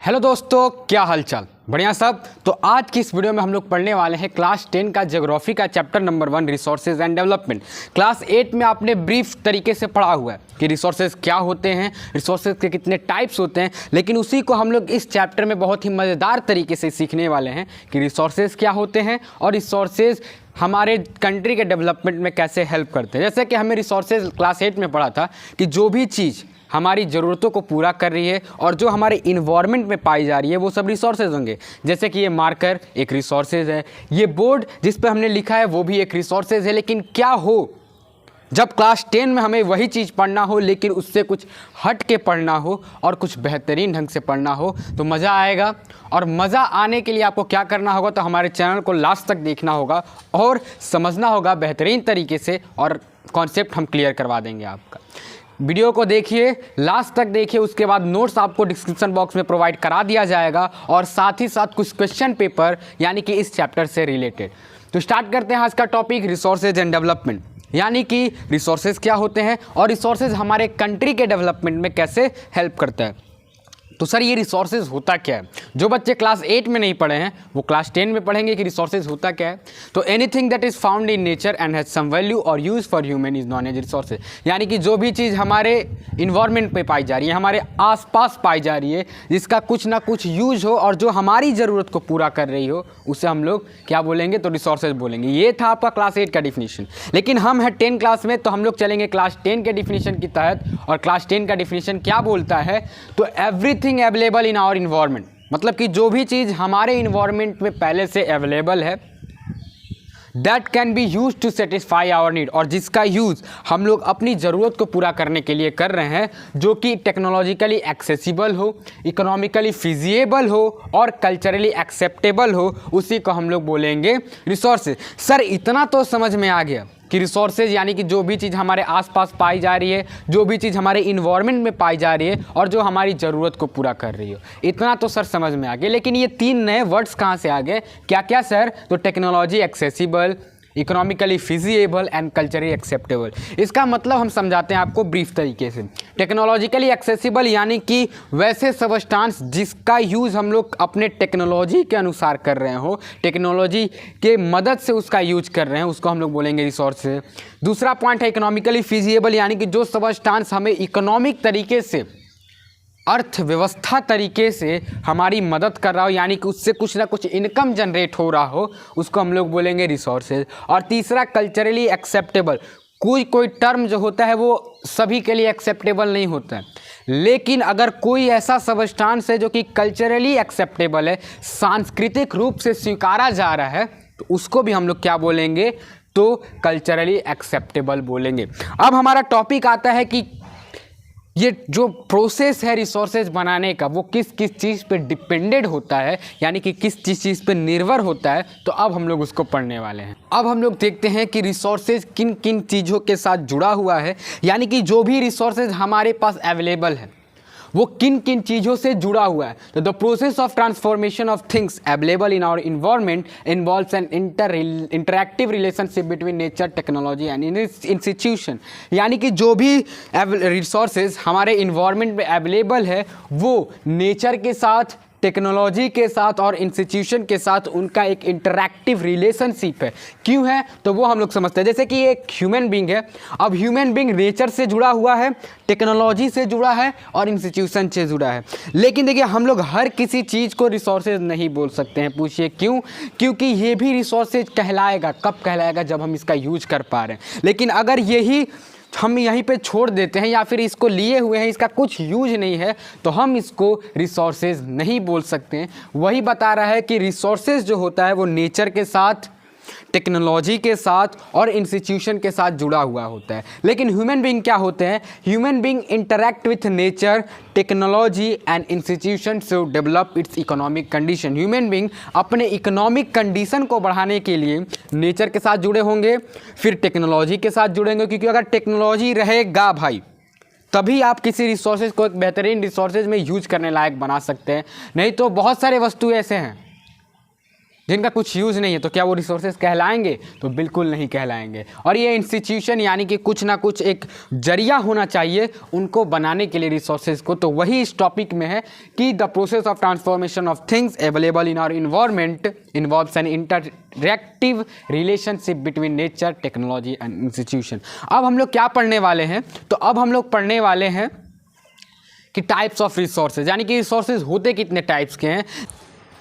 Hello दोस्तों, क्या हालचाल? बढ़िया सब। तो आज की इस वीडियो में हम लोग पढ़ने वाले हैं क्लास 10 का ज्योग्राफी का chapter number 1 resources and development. Class 8 में आपने ब्रीफ तरीके से पढ़ा हुआ है कि रिसोर्सेज क्या होते हैं, रिसोर्सेज के कितने टाइप्स होते हैं, लेकिन उसी को हम लोग इस चैप्टर में बहुत ही मज़ेदार तरीके से सीखने वाले हैं कि रिसोर्सेज क्या होते हैं और रिसोर्सेज हमारे कंट्री के डेवलपमेंट में कैसे हेल्प करते हैं। जैसे कि हमें रिसोर्सेज क्लास 8 में पढ़ा था कि जो भी चीज़ हमारी ज़रूरतों को पूरा कर रही है और जो हमारे इन्वायरमेंट में पाई जा रही है वो सब रिसोर्सेज होंगे। जैसे कि ये मार्कर एक रिसोर्सेज है, ये बोर्ड जिस पे हमने लिखा है वो भी एक रिसोर्सेज है। लेकिन क्या हो जब क्लास 10 में हमें वही चीज़ पढ़ना हो लेकिन उससे कुछ हट के पढ़ना हो और कुछ बेहतरीन ढंग से पढ़ना हो तो मज़ा आएगा। और मज़ा आने के लिए आपको क्या करना होगा, तो हमारे चैनल को लास्ट तक देखना होगा और समझना होगा बेहतरीन तरीके से, और कॉन्सेप्ट हम क्लियर करवा देंगे आपका। वीडियो को देखिए, लास्ट तक देखिए, उसके बाद नोट्स आपको डिस्क्रिप्शन बॉक्स में प्रोवाइड करा दिया जाएगा और साथ ही साथ कुछ क्वेश्चन पेपर यानी कि इस चैप्टर से रिलेटेड। तो स्टार्ट करते हैं आज का टॉपिक रिसोर्सेज एंड डेवलपमेंट, यानी कि रिसोर्सेज क्या होते हैं और रिसोर्सेज हमारे कंट्री के डेवलपमेंट में कैसे हेल्प करता है। तो सर ये रिसोर्सेज होता क्या है? जो बच्चे क्लास 8 में नहीं पढ़े हैं वो क्लास 10 में पढ़ेंगे कि रिसोर्सेज होता क्या है। तो anything that is found in nature and has some value और use for human is known as resources, यानी कि जो भी चीज़ हमारे इन्वायरमेंट पे पाई जा रही है, हमारे आसपास पाई जा रही है, जिसका कुछ ना कुछ यूज हो और जो हमारी ज़रूरत को पूरा कर रही हो, उसे हम लोग क्या बोलेंगे, तो रिसोर्सेज बोलेंगे। ये था आपका क्लास 8 का डिफिनीशन। लेकिन हम हैं 10 क्लास में, तो हम लोग चलेंगे क्लास 10 के डिफिनीशन की तहत। और क्लास 10 का डिफिनीशन क्या बोलता है, तो everything available in our environment, मतलब कि जो भी चीज़ हमारे इन्वायरमेंट में पहले से अवेलेबल है, that can be use to satisfy our need, और जिसका यूज़ हम लोग अपनी ज़रूरत को पूरा करने के लिए कर रहे हैं, जो कि टेक्नोलॉजिकली एक्सेसिबल हो, इकोनॉमिकली फिजिएबल हो और कल्चरली एक्सेप्टेबल हो, उसी को हम लोग बोलेंगे रिसोर्सेज। सर इतना तो समझ में आ गया कि रिसोर्सेज यानी कि जो भी चीज़ हमारे आसपास पाई जा रही है, जो भी चीज़ हमारे इन्वायरमेंट में पाई जा रही है और जो हमारी ज़रूरत को पूरा कर रही हो, इतना तो सर समझ में आ गया। लेकिन ये 3 नए वर्ड्स कहाँ से आ गए, क्या क्या सर? तो technology accessible, economically feasible and culturally acceptable. इसका मतलब हम समझाते हैं आपको ब्रीफ तरीके से। टेक्नोलॉजिकली एक्सेसिबल यानी कि वैसे सबस्टांस जिसका यूज़ हम लोग अपने टेक्नोलॉजी के अनुसार कर रहे हो, टेक्नोलॉजी के मदद से उसका यूज कर रहे हैं, उसको हम लोग बोलेंगे रिसोर्स। दूसरा पॉइंट है इकोनॉमिकली फिजिएबल, यानी कि जो सबस्टांस हमें इकोनॉमिक तरीके से, अर्थव्यवस्था तरीके से हमारी मदद कर रहा हो, यानी कि उससे कुछ ना कुछ इनकम जनरेट हो रहा हो, उसको हम लोग बोलेंगे रिसोर्सेज। और तीसरा कल्चरली एक्सेप्टेबल। कोई टर्म जो होता है वो सभी के लिए एक्सेप्टेबल नहीं होता है, लेकिन अगर कोई ऐसा सबस्टांस है जो कि कल्चरली एक्सेप्टेबल है, सांस्कृतिक रूप से स्वीकारा जा रहा है, तो उसको भी हम लोग क्या बोलेंगे, तो कल्चरली एक्सेप्टेबल बोलेंगे। अब हमारा टॉपिक आता है कि ये जो प्रोसेस है रिसोर्सेज बनाने का वो किस किस चीज़ पे डिपेंडेड होता है, यानी कि किस चीज़ पे निर्भर होता है। तो अब हम लोग उसको पढ़ने वाले हैं। अब हम लोग देखते हैं कि रिसोर्सेज किन किन चीज़ों के साथ जुड़ा हुआ है, यानी कि जो भी रिसोर्सेज हमारे पास अवेलेबल है वो किन किन चीज़ों से जुड़ा हुआ है। तो the process of transformation of things available in our environment involves an interactive relationship between nature, technology and institution, यानी कि जो भी रिसोर्सेज हमारे इन्वायरमेंट में अवेलेबल है वो नेचर के साथ, टेक्नोलॉजी के साथ और इंस्टीट्यूशन के साथ उनका एक इंटरैक्टिव रिलेशनशिप है। क्यों है, तो वो हम लोग समझते हैं। जैसे कि एक ह्यूमन बींग है, अब ह्यूमन बींग नेचर से जुड़ा हुआ है, टेक्नोलॉजी से जुड़ा है और इंस्टीट्यूशन से जुड़ा है। लेकिन देखिए हम लोग हर किसी चीज़ को रिसोर्सेज नहीं बोल सकते हैं। पूछिए क्यों? क्योंकि ये भी रिसोर्सेज कहलाएगा। कब कहलाएगा? जब हम इसका यूज कर पा रहे हैं। लेकिन अगर यही हम यहीं पे छोड़ देते हैं या फिर इसको लिए हुए हैं, इसका कुछ यूज नहीं है, तो हम इसको रिसोर्सेज नहीं बोल सकते हैं। वही बता रहा है कि रिसोर्सेज जो होता है वो नेचर के साथ, टेक्नोलॉजी के साथ और इंस्टीट्यूशन के साथ जुड़ा हुआ होता है। लेकिन ह्यूमन बीइंग क्या होते हैं? Human being interact with nature, technology and institution to develop its economic condition. Human being अपने इकोनॉमिक कंडीशन को बढ़ाने के लिए नेचर के साथ जुड़े होंगे, फिर टेक्नोलॉजी के साथ जुड़ेंगे, क्योंकि अगर टेक्नोलॉजी रहेगा भाई तभी आप किसी रिसोर्सेज को एक बेहतरीन रिसोर्सेज में यूज करने लायक बना सकते हैं। नहीं तो बहुत सारे वस्तु ऐसे हैं जिनका कुछ यूज़ नहीं है, तो क्या वो रिसोर्सेज कहलाएंगे? तो बिल्कुल नहीं कहलाएंगे। और ये इंस्टीट्यूशन यानी कि कुछ ना कुछ एक जरिया होना चाहिए उनको बनाने के लिए रिसोर्सेज को। तो वही इस टॉपिक में है कि the process of transformation of things available in our environment involves an interactive relationship between nature, technology and institution. अब हम लोग क्या पढ़ने वाले हैं? तो अब हम लोग पढ़ने वाले हैं कि टाइप्स ऑफ रिसोर्सेज, यानी कि रिसोर्सेज होते कितने टाइप्स के हैं।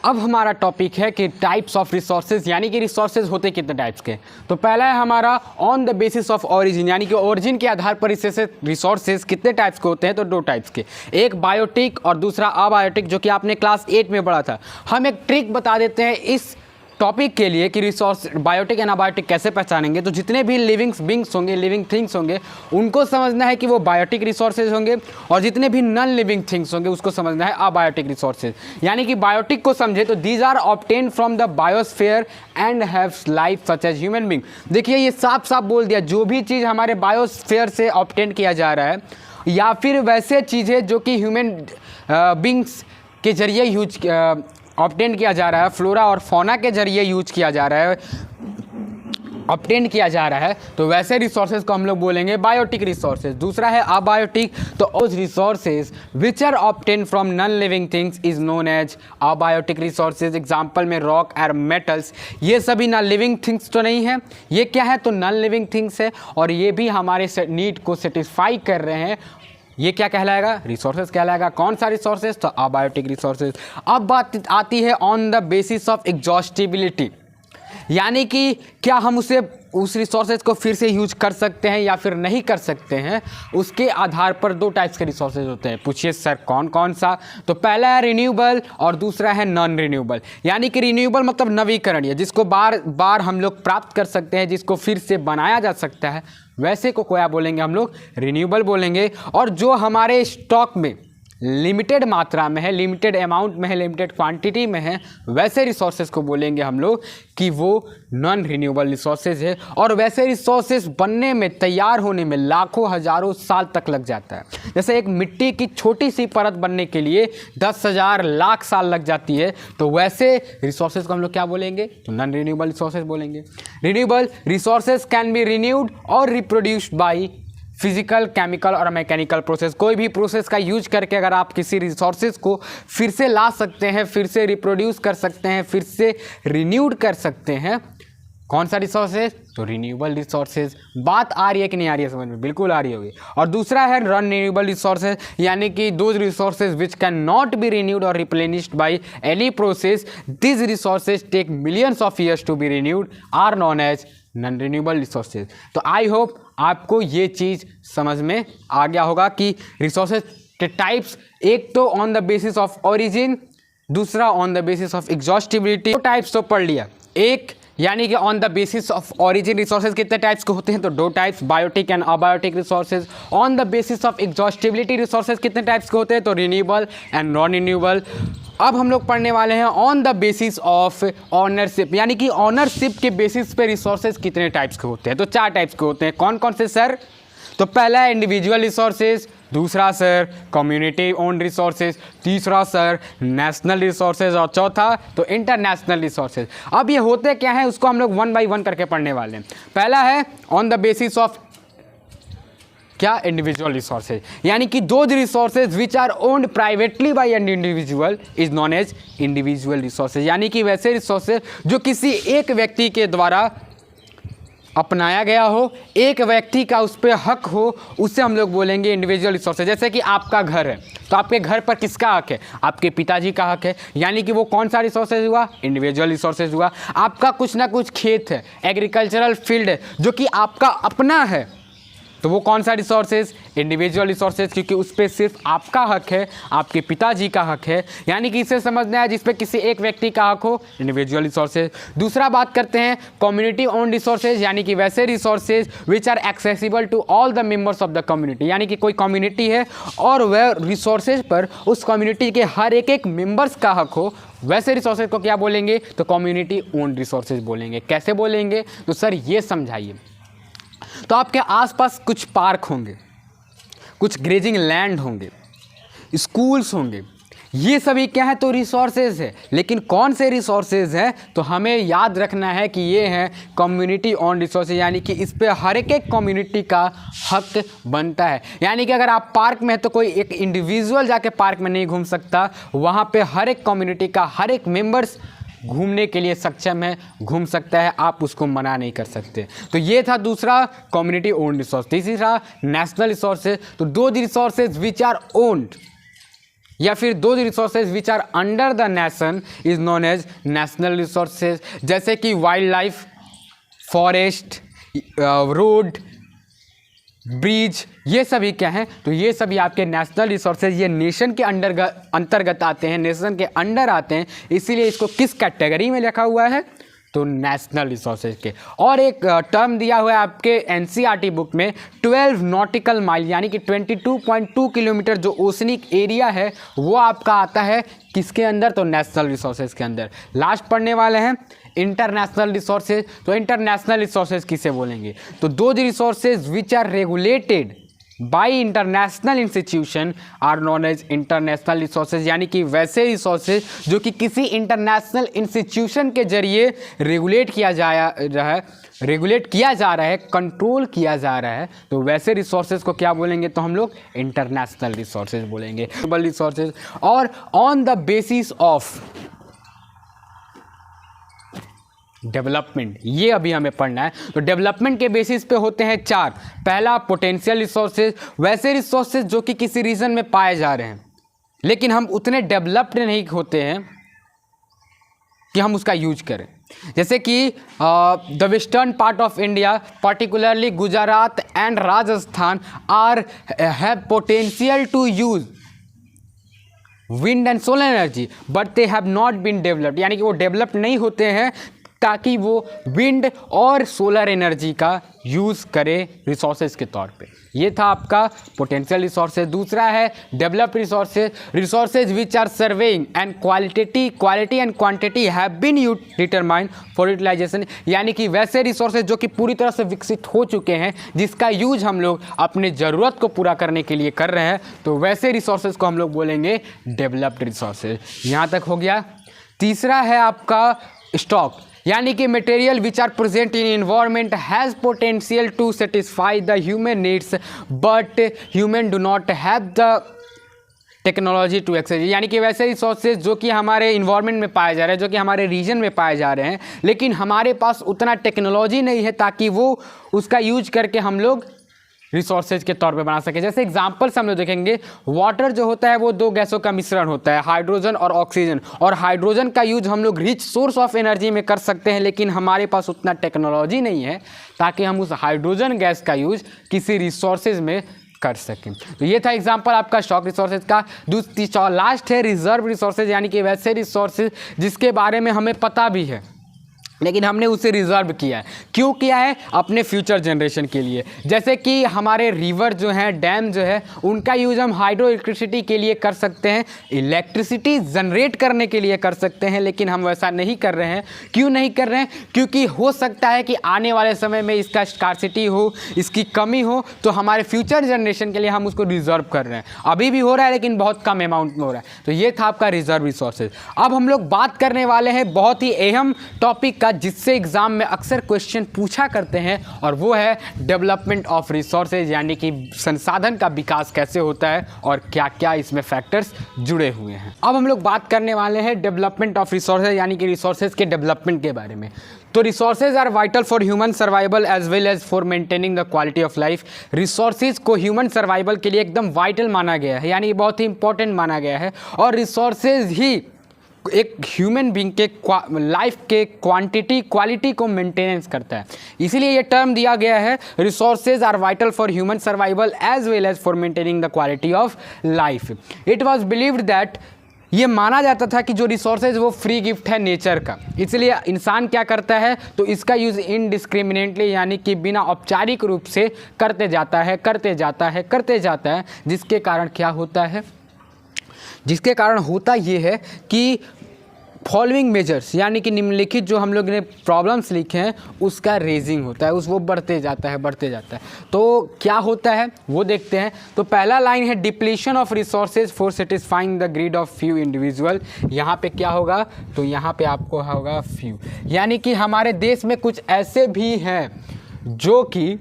अब हमारा टॉपिक है कि टाइप्स ऑफ रिसोर्सेज, यानी कि रिसोर्सेज होते कितने टाइप्स के। तो पहला है हमारा on the basis of origin, यानी कि ओरिजिन के आधार पर इससे रिसोर्सेज कितने टाइप्स के होते हैं? तो 2 टाइप्स के, एक बायोटिक और दूसरा अबायोटिक, जो कि आपने क्लास 8 में पढ़ा था। हम एक ट्रिक बता देते हैं इस टॉपिक के लिए कि रिसोर्स बायोटिक एंड अबायोटिक कैसे पहचानेंगे। तो जितने भी लिविंग बींग्स होंगे, लिविंग थिंग्स होंगे, उनको समझना है कि वो बायोटिक रिसोर्सेज होंगे, और जितने भी नॉन लिविंग थिंग्स होंगे उसको समझना है अबायोटिक रिसोर्सेज। यानी कि बायोटिक को समझे तो these are obtain from the biosphere and have life such as human being. देखिए ये साफ साफ बोल दिया, जो भी चीज़ हमारे बायोस्फीयर से ऑब्टेन किया जा रहा है या फिर वैसे चीज़ें जो कि ह्यूमन बींग्स के जरिए यूज ऑब्टेन किया जा रहा है, फ्लोरा और फौना के जरिए यूज किया जा रहा है, ऑब्टेन किया जा रहा है, तो वैसे रिसोर्सेज को हम लोग बोलेंगे बायोटिक रिसोर्सेज। दूसरा है अबायोटिक, तो उस resources which are obtain from non living things is known as abiotic resources. Example में रॉक और मेटल्स, ये सभी नॉन लिविंग थिंग्स तो नहीं है, ये क्या है? तो नॉन लिविंग थिंग्स है, और ये भी हमारे नीड को सेटिस्फाई कर रहे हैं। ये क्या कहलाएगा? रिसोर्सेज कहलाएगा। कौन सा रिसोर्सेज? तो अबायोटिक रिसोर्सेज। अब बात आती है on the basis of exhaustibility, यानी कि क्या हम उस रिसोर्सेज को फिर से यूज कर सकते हैं या फिर नहीं कर सकते हैं। उसके आधार पर 2 टाइप्स के रिसोर्सेज होते हैं। पूछिए सर कौन कौन सा? तो पहला है रिन्यूएबल और दूसरा है नॉन रिन्यूएबल। यानी कि रिन्यूएबल मतलब नवीकरणीय, जिसको बार बार हम लोग प्राप्त कर सकते हैं, जिसको फिर से बनाया जा सकता है, वैसे को क्या बोलेंगे हम लोग? रिन्यूएबल बोलेंगे। और जो हमारे स्टॉक में लिमिटेड मात्रा में है, लिमिटेड अमाउंट में है, लिमिटेड क्वांटिटी में है, वैसे रिसोर्सेज को बोलेंगे हम लोग कि वो नॉन रिन्यूएबल रिसोर्सेज है। और वैसे रिसोर्सेज बनने में, तैयार होने में लाखों हजारों साल तक लग जाता है। जैसे एक मिट्टी की छोटी सी परत बनने के लिए 10,000 लाख साल लग जाती है, तो वैसे रिसोर्सेज को हम लोग क्या बोलेंगे? तो नॉन रिन्यूएबल रिसोर्सेज बोलेंगे। Renewable resources can be renewed और रिप्रोड्यूस्ड बाई फिजिकल, केमिकल और मैकेनिकल प्रोसेस। कोई भी प्रोसेस का यूज करके अगर आप किसी रिसोर्सेज को फिर से ला सकते हैं, फिर से रिप्रोड्यूस कर सकते हैं, फिर से रिन्यूड कर सकते हैं। कौन सा रिसोर्सेज? तो रिन्यूएबल रिसोर्सेज। बात आ रही है कि नहीं आ रही है समझ में? बिल्कुल आ रही होगी। और दूसरा है नॉन रिन्यूएबल रिसोर्सेज, यानी कि those resources which can not be renewed और replenished by any process, this resources take millions of years to be renewed, are known as non renewable resources. तो आई होप आपको ये चीज़ समझ में आ गया होगा कि रिसोर्सेज के टाइप्स, एक तो on the basis of origin, दूसरा on the basis of exhaustibility. 2 types तो पढ़ लिया। एक यानी कि on the basis of origin resources कितने टाइप्स के होते हैं? तो 2 types, biotic and abiotic resources. On the basis of exhaustibility resources कितने टाइप्स के होते हैं? तो रिन्यूएबल एंड नॉन रिन्यूएबल। अब हम लोग पढ़ने वाले हैं on the basis of ownership, यानी कि ऑनरशिप के बेसिस पे रिसोर्सेज कितने टाइप्स के होते हैं? तो 4 टाइप्स के होते हैं। कौन कौन से सर? तो पहला है इंडिविजुअल रिसोर्सेज, दूसरा सर कम्युनिटी ओन्ड रिसोर्सेज, तीसरा सर नेशनल रिसोर्सेज, और चौथा तो इंटरनेशनल रिसोर्सेज। अब ये होते क्या हैं उसको हम लोग 1 बाय 1 करके पढ़ने वाले हैं। पहला है ऑन द बेसिस ऑफ क्या? इंडिविजुअल रिसोर्सेज, यानी कि those resources which are owned privately by an individual is known as individual resources. यानी कि वैसे रिसोर्सेज जो किसी एक व्यक्ति के द्वारा अपनाया गया हो, एक व्यक्ति का उस पर हक हो, उससे हम लोग बोलेंगे इंडिविजुअल रिसोर्सेज। जैसे कि आपका घर है, तो आपके घर पर किसका हक है? आपके पिताजी का हक है, यानी कि वो कौन सा रिसोर्सेज हुआ? इंडिविजुअल रिसोर्सेज हुआ। आपका कुछ ना कुछ खेत है, एग्रीकल्चरल फील्ड है, जो कि आपका अपना है, तो वो कौन सा रिसोर्सेज? इंडिविजुअल रिसोर्सेज, क्योंकि उस पर सिर्फ आपका हक है, आपके पिताजी का हक है। यानी कि इसे समझना है जिस पे किसी एक व्यक्ति का हक हो, इंडिविजुअल रिसोर्सेज। दूसरा बात करते हैं कम्युनिटी ओन्ड रिसोर्सेज, यानी कि वैसे resources which are accessible to all the members of the community. यानी कि कोई कम्युनिटी है और वह रिसोर्सेज पर उस कम्युनिटी के हर एक मेंबर्स का हक हो, वैसे रिसोर्सेज को क्या बोलेंगे? तो कम्युनिटी ओन्ड रिसोर्सेज बोलेंगे। कैसे बोलेंगे? तो सर ये समझाइए। तो आपके आसपास कुछ पार्क होंगे, कुछ ग्रेजिंग लैंड होंगे, स्कूल्स होंगे, ये सभी क्या है, तो रिसोर्सेज है। लेकिन कौन से रिसोर्सेज हैं, तो हमें याद रखना है कि ये हैं कम्युनिटी ऑन रिसोर्सेज, यानी कि इस पे हर एक कम्युनिटी का हक बनता है। यानी कि अगर आप पार्क में हैं तो कोई एक इंडिविजुअल जाके पार्क में नहीं घूम सकता, वहाँ पे हर एक कम्युनिटी का हर एक मेंबर्स घूमने के लिए सक्षम है, घूम सकता है, आप उसको मना नहीं कर सकते। तो ये था दूसरा कम्युनिटी ओन्ड रिसोर्स। तीसरा नेशनल रिसोर्सेज। तो those resources which are owned या फिर those resources which are under the nation is known as national resources. जैसे कि wildlife, forest, road, bridge, ये सभी क्या हैं, तो ये सभी आपके नेशनल रिसोर्सेज, ये नेशन के अंतर्गत आते हैं, नेशन के अंडर आते हैं, इसीलिए इसको किस कैटेगरी में लिखा हुआ है, तो नेशनल रिसोर्सेज के। और एक टर्म दिया हुआ है आपके एनसीईआरटी बुक में 12 नॉटिकल माइल, यानी कि 22.2 किलोमीटर जो ओशनिक एरिया है वो आपका आता है किसके अंदर, तो नेशनल रिसोर्सेज के अंदर। लास्ट पढ़ने वाले हैं इंटरनेशनल रिसोर्सेज। तो इंटरनेशनल रिसोर्सेज किसे बोलेंगे, तो those resources which are regulated by international institution are known as international resources, यानी कि वैसे रिसोर्सेज जो कि किसी इंटरनेशनल इंस्टीट्यूशन के जरिए रेगुलेट किया जा रहा है, कंट्रोल किया जा रहा है, तो वैसे रिसोर्सेज को क्या बोलेंगे, तो हम लोग इंटरनेशनल रिसोर्सेज बोलेंगे। ग्लोबल रिसोर्सेज और on the basis of development, ये अभी हमें पढ़ना है। तो डेवलपमेंट के बेसिस पे होते हैं चार। पहला पोटेंशियल रिसोर्सेज, वैसे रिसोर्सेज जो कि किसी रीजन में पाए जा रहे हैं लेकिन हम उतने डेवलप्ड नहीं होते हैं कि हम उसका यूज करें। जैसे कि the western part of India, particularly Gujarat and Rajasthan are have potential to use wind and solar energy but they have not been developed, यानी कि वो डेवलप्ड नहीं होते हैं ताकि वो विंड और सोलर एनर्जी का यूज़ करें रिसोर्सेज के तौर पे। ये था आपका पोटेंशियल रिसोर्सेज। दूसरा है developed resources, resources which are surveying and quality and quantity have been determined for utilization, यानी कि वैसे रिसोर्सेज जो कि पूरी तरह से विकसित हो चुके हैं, जिसका यूज हम लोग अपने ज़रूरत को पूरा करने के लिए कर रहे हैं, तो वैसे रिसोर्सेज को हम लोग बोलेंगे डेवलप्ड रिसोर्सेज। यहाँ तक हो गया। तीसरा है आपका स्टॉक, यानी कि material which are present in environment has potential to satisfy the human needs but human do not have the technology to access, यानी कि वैसे रिसोर्सेज जो कि हमारे इन्वायरमेंट में पाए जा रहे हैं, जो कि हमारे रीजन में पाए जा रहे हैं, लेकिन हमारे पास उतना टेक्नोलॉजी नहीं है ताकि वो उसका यूज करके हम लोग रिसोर्सेज के तौर पे बना सके। जैसे एग्जांपल्स हम लोग देखेंगे, वाटर जो होता है वो दो गैसों का मिश्रण होता है, हाइड्रोजन और ऑक्सीजन, और हाइड्रोजन का यूज हम लोग रिच सोर्स ऑफ एनर्जी में कर सकते हैं, लेकिन हमारे पास उतना टेक्नोलॉजी नहीं है ताकि हम उस हाइड्रोजन गैस का यूज किसी रिसोर्सेज में कर सकें। तो ये था एग्जांपल आपका स्टॉक रिसोर्सेज का। लास्ट है रिजर्व रिसोर्सेज, यानी कि वैसे रिसोर्सेज जिसके बारे में हमें पता भी है लेकिन हमने उसे रिजर्व किया है। क्यों किया है? अपने फ्यूचर जनरेशन के लिए। जैसे कि हमारे रिवर जो हैं, डैम जो है, उनका यूज़ हम हाइड्रो इलेक्ट्रिसिटी के लिए कर सकते हैं, इलेक्ट्रिसिटी जनरेट करने के लिए कर सकते हैं, लेकिन हम वैसा नहीं कर रहे हैं। क्यों नहीं कर रहे हैं? क्योंकि हो सकता है कि आने वाले समय में इसका स्कार्सिटी हो, इसकी कमी हो, तो हमारे फ्यूचर जनरेशन के लिए हम उसको रिजर्व कर रहे हैं। अभी भी हो रहा है लेकिन बहुत कम अमाउंट में हो रहा है। तो ये था आपका रिजर्व रिसोर्सेज। अब हम लोग बात करने वाले हैं बहुत ही अहम टॉपिक का, जिससे एग्जाम में अक्सर क्वेश्चन पूछा करते हैं, और वो है डेवलपमेंट ऑफ रिसोर्सेज, यानी कि संसाधन का विकास कैसे होता है और क्या क्या इसमें फैक्टर्स जुड़े हुए हैं। अब हम लोग बात करने वाले हैं डेवलपमेंट ऑफ रिसोर्सेज, यानी कि रिसोर्सेज के डेवलपमेंट के बारे में। तो resources are vital for human survival as well as for maintaining the quality of life. Resources को ह्यूमन सर्वाइवल के लिए एकदम वाइटल माना गया है, यानी बहुत ही इंपॉर्टेंट माना गया है, और रिसोर्सेज ही एक ह्यूमन बीइंग के लाइफ के क्वालिटी को मेंटेनेंस करता है। इसीलिए ये टर्म दिया गया है, resources are vital for human survival as well as for maintaining the quality of life. It was believed that, ये माना जाता था कि जो रिसोर्सेज वो फ्री गिफ्ट है नेचर का, इसलिए इंसान क्या करता है, तो इसका यूज़ इनडिस्क्रिमिनेटली, यानी कि बिना औपचारिक रूप से करते जाता है, जिसके कारण क्या होता है, जिसके कारण होता ये है कि फॉलोइंग मेजर्स यानी कि निम्नलिखित जो हम लोग ने प्रॉब्लम्स लिखे हैं उसका रेजिंग होता है, वो बढ़ते जाता है। तो क्या होता है वो देखते हैं। तो पहला लाइन है depletion of resources for satisfying the greed of few individual. यहाँ पे क्या होगा, तो यहाँ पे आपको होगा फ्यू, यानी कि हमारे देश में कुछ ऐसे भी हैं जो कि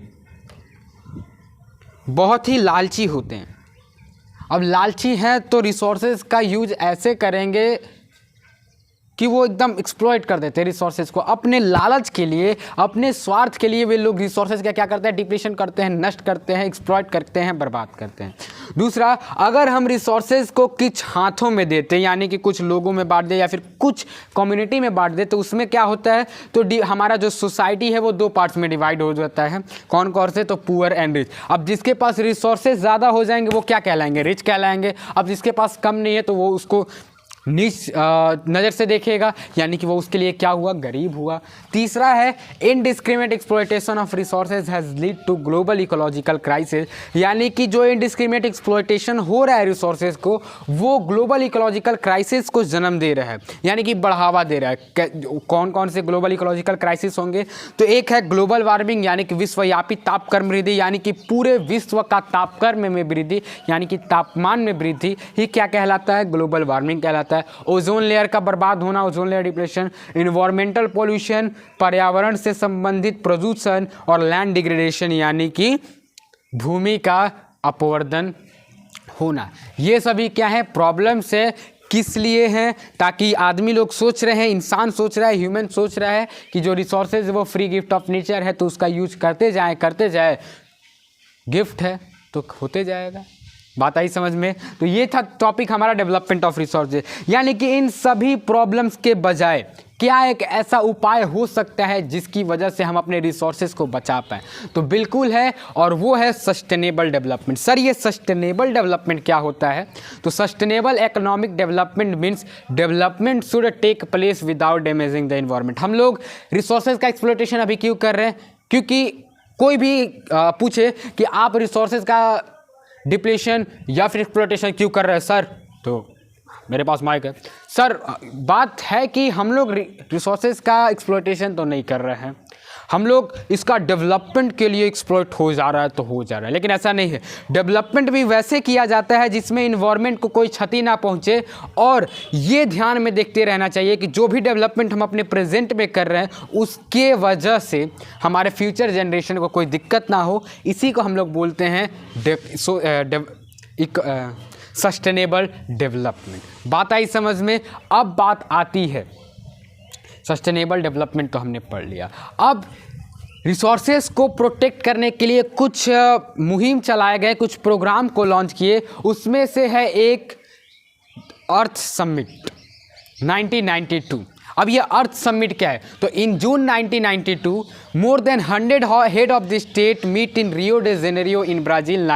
बहुत ही लालची होते हैं। अब लालची हैं तो रिसोर्सेज का यूज ऐसे करेंगे कि वो एकदम एक्सप्लॉइट कर देते हैं रिसोर्सेज को अपने लालच के लिए, अपने स्वार्थ के लिए। वे लोग रिसोर्सेज का क्या करते हैं, डिप्लीशन करते हैं, नष्ट करते हैं, एक्सप्लॉइट करते हैं, बर्बाद करते हैं। दूसरा, अगर हम रिसोर्सेज को कुछ हाथों में देते हैं, यानी कि कुछ लोगों में बांट दे या फिर कुछ कम्युनिटी में बांट दे, तो उसमें क्या होता है, तो हमारा जो सोसाइटी है वो दो पार्ट्स में डिवाइड हो जाता है। कौन कौन से, तो पुअर एंड रिच। अब जिसके पास रिसोर्सेज ज़्यादा हो जाएंगे वो क्या कहलाएंगे, रिच कहलाएंगे। अब जिसके पास कम नहीं है तो वो उसको नीच नज़र से देखेगा, यानी कि वो उसके लिए क्या हुआ, गरीब हुआ। तीसरा है indiscriminate exploitation of resources has lead to global ecological crisis, यानी कि जो इनडिस्क्रिमिनेट एक्सप्लॉयटेशन हो रहा है रिसोर्सेज को, वो ग्लोबल इकोलॉजिकल क्राइसिस को जन्म दे रहा है, यानी कि बढ़ावा दे रहा है। कौन कौन से ग्लोबल इकोलॉजिकल क्राइसिस होंगे, तो एक है ग्लोबल वार्मिंग, यानी कि विश्वव्यापी तापक्रम वृद्धि, यानी कि पूरे विश्व का तापक्रम में वृद्धि, यानी कि तापमान में वृद्धि ही क्या कहलाता है, ग्लोबल वार्मिंग कहलाता है। ओजोन लेयर का बर्बाद होना, ozone layer depression, environmental pollution, पर्यावरण से संबंधित प्रदूषण, और लैंड डिग्रेडेशन, यानी कि भूमि का अपवर्दन होना। ये सभी क्या है, प्रॉब्लम्स है। किस लिए हैं, ताकि आदमी लोग सोच रहे हैं, इंसान सोच रहा है, ह्यूमन सोच रहा है कि जो रिसोर्सेज वो फ्री गिफ्ट ऑफ नेचर है, तो उसका यूज करते जाए, गिफ्ट है तो होते जाएगा। बात आई समझ में। तो ये था टॉपिक हमारा डेवलपमेंट ऑफ रिसोर्सेज, यानी कि इन सभी प्रॉब्लम्स के बजाय क्या एक ऐसा उपाय हो सकता है जिसकी वजह से हम अपने रिसोर्सेज को बचा पाएँ, तो बिल्कुल है, और वो है सस्टेनेबल डेवलपमेंट। सर ये सस्टेनेबल डेवलपमेंट क्या होता है, तो sustainable economic development means development should take place without damaging the environment. हम लोग रिसोर्सेज का एक्सप्लॉयटेशन अभी क्यों कर रहे हैं, क्योंकि कोई भी पूछे कि आप रिसोर्सेज का डिप्लीशन या फिर एक्सप्लॉयटेशन क्यों कर रहे हैं सर, तो मेरे पास माइक है। सर बात है कि हम लोग रिसोर्सेज का एक्सप्लॉयटेशन तो नहीं कर रहे हैं, हम लोग इसका डेवलपमेंट के लिए एक्सप्लॉइट हो जा रहा है तो हो जा रहा है, लेकिन ऐसा नहीं है। डेवलपमेंट भी वैसे किया जाता है जिसमें इन्वायरमेंट को कोई क्षति ना पहुंचे, और ये ध्यान में देखते रहना चाहिए कि जो भी डेवलपमेंट हम अपने प्रेजेंट में कर रहे हैं उसके वजह से हमारे फ्यूचर जनरेशन को कोई दिक्कत ना हो। इसी को हम लोग बोलते हैं सस्टेनेबल डेवलपमेंट। बात आई समझ में। अब बात आती है सस्टेनेबल डेवलपमेंट तो हमने पढ़ लिया, अब रिसोर्सेज को प्रोटेक्ट करने के लिए कुछ मुहिम चलाए गए, कुछ प्रोग्राम को लॉन्च किए। उसमें से है एक अर्थ समिट 1992। अब ये अर्थ समिट क्या है, तो in June 1992 more than 100 head of the state meet in Rio de Janeiro in Brazil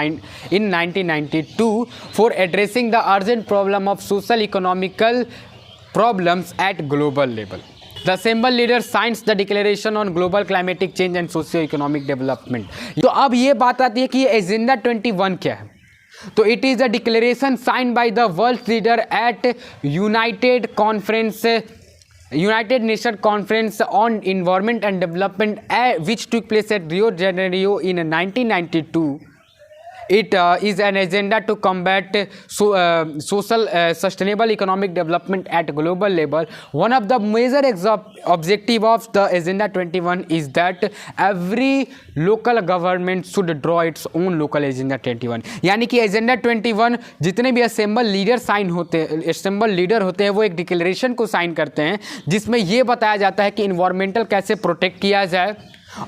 in 1992 for addressing the urgent problem of social economical problems at global level. The assembled leaders signs the declaration on global climatic change and socio-economic development। तो अब ये बात आती है कि ये agenda 21 क्या है, तो it is a declaration sign by the world leader at United Nation conference on environment and development which took place at Rio Janeiro in 1992। It is an agenda to combat social sustainable economic development at global level. One of the major objective of the Agenda 21 is that every local government should draw its own local Agenda 21। यानी कि Agenda 21 जितने भी assemble leader होते हैं वो एक declaration को sign करते हैं जिसमें ये बताया जाता है कि इन्वायरमेंटल कैसे प्रोटेक्ट किया जाए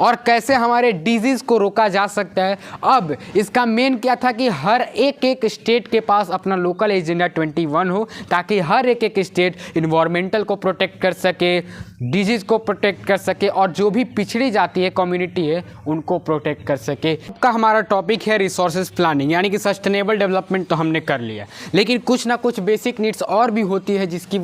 और कैसे हमारे डिजीज़ को रोका जा सकता है। अब इसका मेन क्या था कि हर एक स्टेट के पास अपना लोकल एजेंडा 21 हो, ताकि हर एक स्टेट इन्वायरमेंटल को प्रोटेक्ट कर सके, डिजीज़ को प्रोटेक्ट कर सके, और जो भी पिछड़ी जाती है कम्युनिटी है उनको प्रोटेक्ट कर सके। का हमारा टॉपिक है रिसोर्सेज प्लानिंग, यानी कि सस्टेनेबल डेवलपमेंट तो हमने कर लिया, लेकिन कुछ ना कुछ बेसिक नीड्स और भी होती है जिसके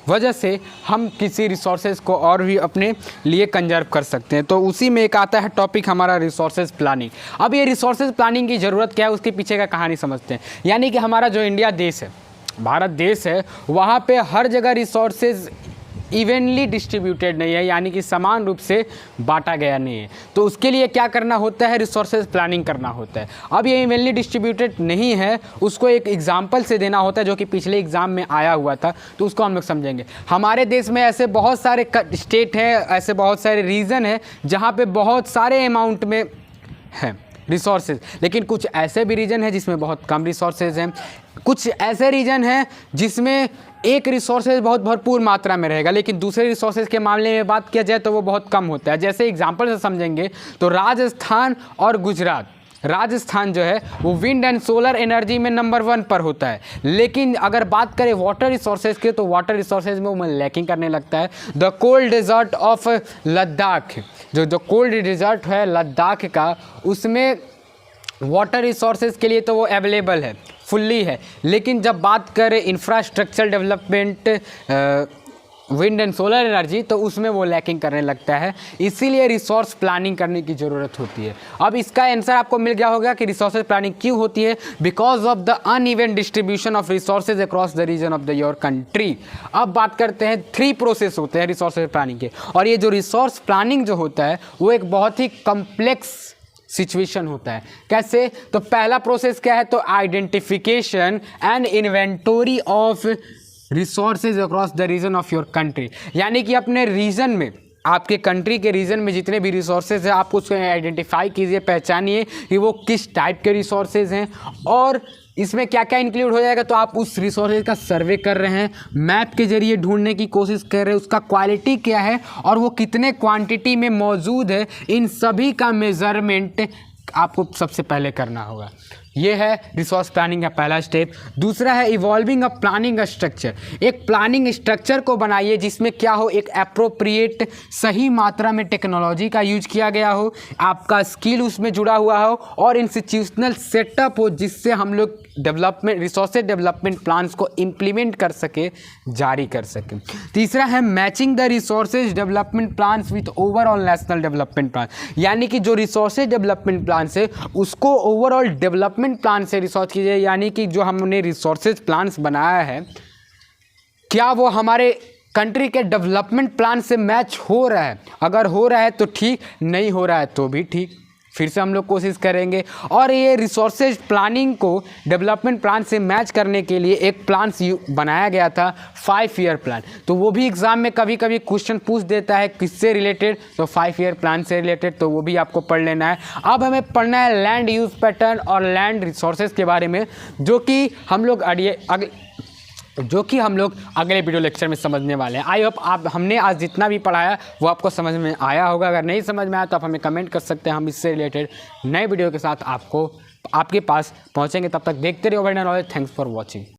वजह से हम किसी रिसोर्सेज को और भी अपने लिए कंजर्व कर सकते हैं। तो उसी में एक आता है टॉपिक हमारा रिसोर्सेज प्लानिंग। अब ये रिसोर्सेज प्लानिंग की ज़रूरत क्या है, उसके पीछे का कहानी समझते हैं। यानी कि हमारा जो इंडिया देश है, भारत देश है वहाँ पे हर जगह रिसोर्सेज इवनली डिस्ट्रीब्यूटेड नहीं है, यानी कि समान रूप से बांटा गया नहीं है। तो उसके लिए क्या करना होता है, रिसोर्सेज प्लानिंग करना होता है। अब ये इवनली डिस्ट्रीब्यूटेड नहीं है, उसको एक एग्जांपल से देना होता है जो कि पिछले एग्जाम में आया हुआ था, तो उसको हम लोग समझेंगे। हमारे देश में ऐसे बहुत सारे स्टेट हैं, ऐसे बहुत सारे रीजन हैं जहाँ पे बहुत सारे अमाउंट में है रिसोर्सेज, लेकिन कुछ ऐसे भी रीजन है जिसमें बहुत कम रिसोर्सेज हैं। कुछ ऐसे रीजन हैं जिसमें एक रिसोर्सेज बहुत भरपूर मात्रा में रहेगा, लेकिन दूसरे रिसोर्सेज के मामले में बात किया जाए तो वो बहुत कम होता है। जैसे एग्जांपल से समझेंगे तो राजस्थान और गुजरात, राजस्थान जो है वो विंड एंड सोलर एनर्जी में नंबर 1 पर होता है, लेकिन अगर बात करें वाटर रिसोर्सेज के तो वाटर रिसोर्सेज में वो लैकिंग करने लगता है। The cold desert of Ladakh, जो कोल्ड डेजर्ट है लद्दाख का, उसमें वाटर रिसोर्सेज के लिए तो वो अवेलेबल है, फुल्ली है, लेकिन जब बात करें infrastructure development, wind and solar energy, तो उसमें वो लैकिंग करने लगता है। इसीलिए रिसोर्स प्लानिंग करने की ज़रूरत होती है। अब इसका आंसर आपको मिल गया होगा कि रिसोर्सेज प्लानिंग क्यों होती है, because of the uneven distribution of resources across the region of the your country. अब बात करते हैं 3 प्रोसेस होते हैं रिसोर्सेज प्लानिंग के, और ये जो रिसोर्स प्लानिंग जो होता है वो एक बहुत ही कम्प्लेक्स सिचुएशन होता है। कैसे? तो पहला प्रोसेस क्या है, तो identification and inventory of resources across the region of your country, यानी कि अपने रीजन में, आपके कंट्री के रीजन में जितने भी रिसोर्सेज हैं आप उसको आइडेंटिफाई कीजिए, पहचानिए कि वो किस टाइप के रिसोर्सेज हैं और इसमें क्या क्या इंक्लूड हो जाएगा। तो आप उस रिसोर्सेज का सर्वे कर रहे हैं, मैप के जरिए ढूंढने की कोशिश कर रहे हैं, उसका क्वालिटी क्या है और वो कितने क्वांटिटी में मौजूद है, इन सभी का मेजरमेंट आपको सबसे पहले करना होगा। ये है रिसोर्स प्लानिंग का पहला स्टेप। दूसरा है इवॉल्विंग अ प्लानिंग स्ट्रक्चर। एक प्लानिंग स्ट्रक्चर को बनाइए जिसमें क्या हो, एक एप्रोप्रिएट सही मात्रा में टेक्नोलॉजी का यूज किया गया हो, आपका स्किल उसमें जुड़ा हुआ हो और इंस्टीट्यूशनल सेटअप हो जिससे हम लोग डेवलपमेंट, रिसोर्सेज डेवलपमेंट प्लान्स को इम्प्लीमेंट कर सके, जारी कर सके। तीसरा है matching the resources development plans with overall national development plan, यानी कि जो रिसोर्सेज डेवलपमेंट प्लान है उसको ओवरऑल डेवलपमेंट प्लान से रिसोर्स कीजिए, यानी कि जो हमने रिसोर्सेज प्लान्स बनाया है क्या वो हमारे कंट्री के डेवलपमेंट प्लान से मैच हो रहा है। अगर हो रहा है तो ठीक, नहीं हो रहा है तो भी ठीक, फिर से हम लोग कोशिश करेंगे। और ये रिसोर्सेज प्लानिंग को डेवलपमेंट प्लान से मैच करने के लिए एक प्लान बनाया गया था, 5 ईयर प्लान। तो वो भी एग्जाम में कभी कभी क्वेश्चन पूछ देता है किससे रिलेटेड, तो 5 ईयर प्लान से रिलेटेड, तो वो भी आपको पढ़ लेना है। अब हमें पढ़ना है लैंड यूज पैटर्न और लैंड रिसोर्सेज के बारे में, जो कि हम लोग अगले वीडियो लेक्चर में समझने वाले हैं। आई होप हमने आज जितना भी पढ़ाया वो आपको समझ में आया होगा। अगर नहीं समझ में आया तो आप हमें कमेंट कर सकते हैं, हम इससे रिलेटेड नए वीडियो के साथ आपके पास पहुंचेंगे। तब तक देखते रहिए overall knowledge. Thanks for watching.